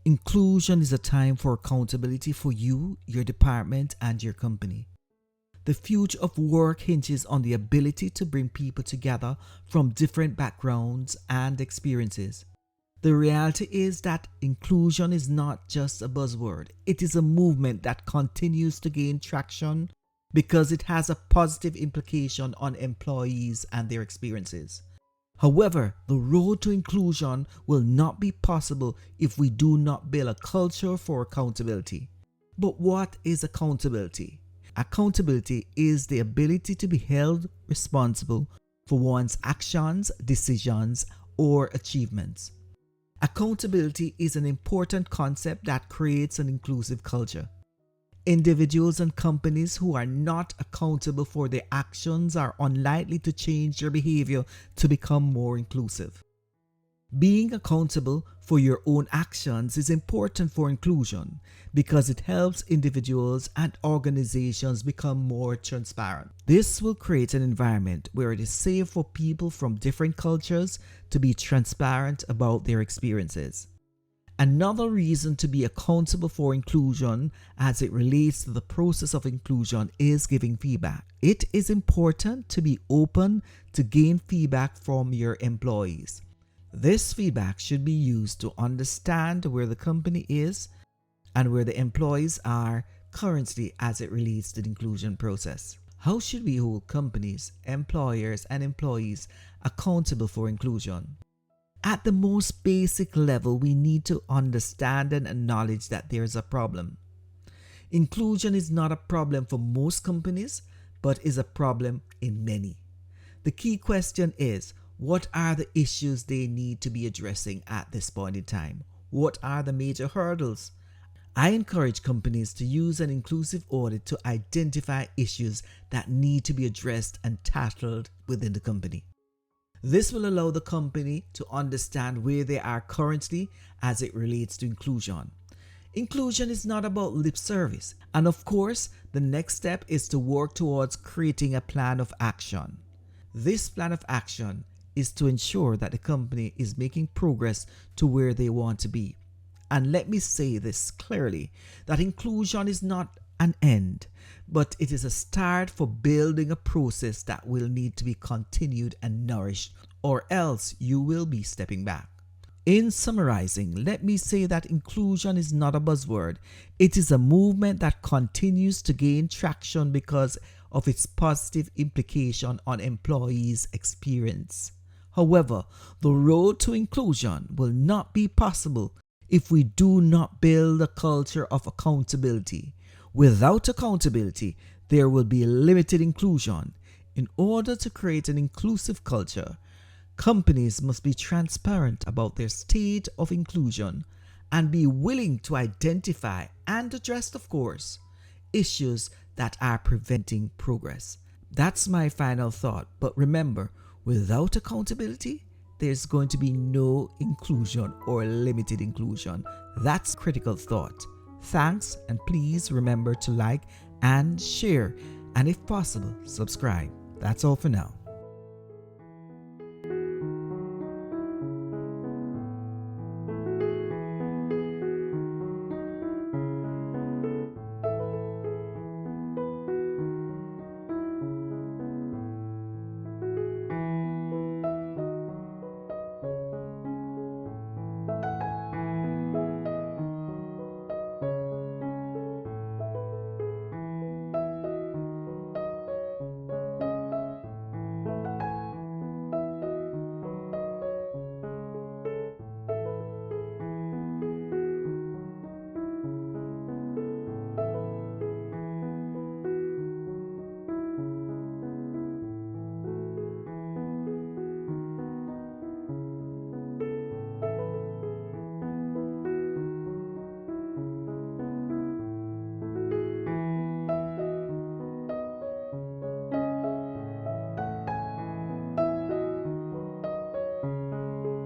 Inclusion is a time for accountability for you, your department, and your company. The future of work hinges on the ability to bring people together from different backgrounds and experiences. The reality is that inclusion is not just a buzzword, it is a movement that continues to gain traction because it has a positive implication on employees and their experiences. However, the road to inclusion will not be possible if we do not build a culture for accountability. But what is accountability? Accountability is the ability to be held responsible for one's actions, decisions, or achievements. Accountability is an important concept that creates an inclusive culture. Individuals and companies who are not accountable for their actions are unlikely to change their behavior to become more inclusive. Being accountable for your own actions is important for inclusion because it helps individuals and organizations become more transparent. This will create an environment where it is safe for people from different cultures to be transparent about their experiences. Another reason to be accountable for inclusion as it relates to the process of inclusion is giving feedback. It is important to be open to gain feedback from your employees. This feedback should be used to understand where the company is and where the employees are currently as it relates to the inclusion process. How should we hold companies, employers, and employees accountable for inclusion? At the most basic level, we need to understand and acknowledge that there is a problem. Inclusion is not a problem for most companies, but is a problem in many. The key question is, what are the issues they need to be addressing at this point in time? What are the major hurdles? I encourage companies to use an inclusive audit to identify issues that need to be addressed and tackled within the company. This will allow the company to understand where they are currently as it relates to inclusion. Inclusion is not about lip service, and of course, the next step is to work towards creating a plan of action. This plan of action is to ensure that the company is making progress to where they want to be. And let me say this clearly, that inclusion is not an end, but it is a start for building a process that will need to be continued and nourished, or else you will be stepping back. In summarizing, let me say that inclusion is not a buzzword. It is a movement that continues to gain traction because of its positive implication on employees' experience. However, the road to inclusion will not be possible if we do not build a culture of accountability. Without accountability, there will be limited inclusion. In order to create an inclusive culture, companies must be transparent about their state of inclusion and be willing to identify and address, of course, issues that are preventing progress. That's my final thought. But remember, without accountability, there's going to be no inclusion or limited inclusion. That's critical thought. Thanks, and please remember to like and share, and if possible, subscribe. That's all for now.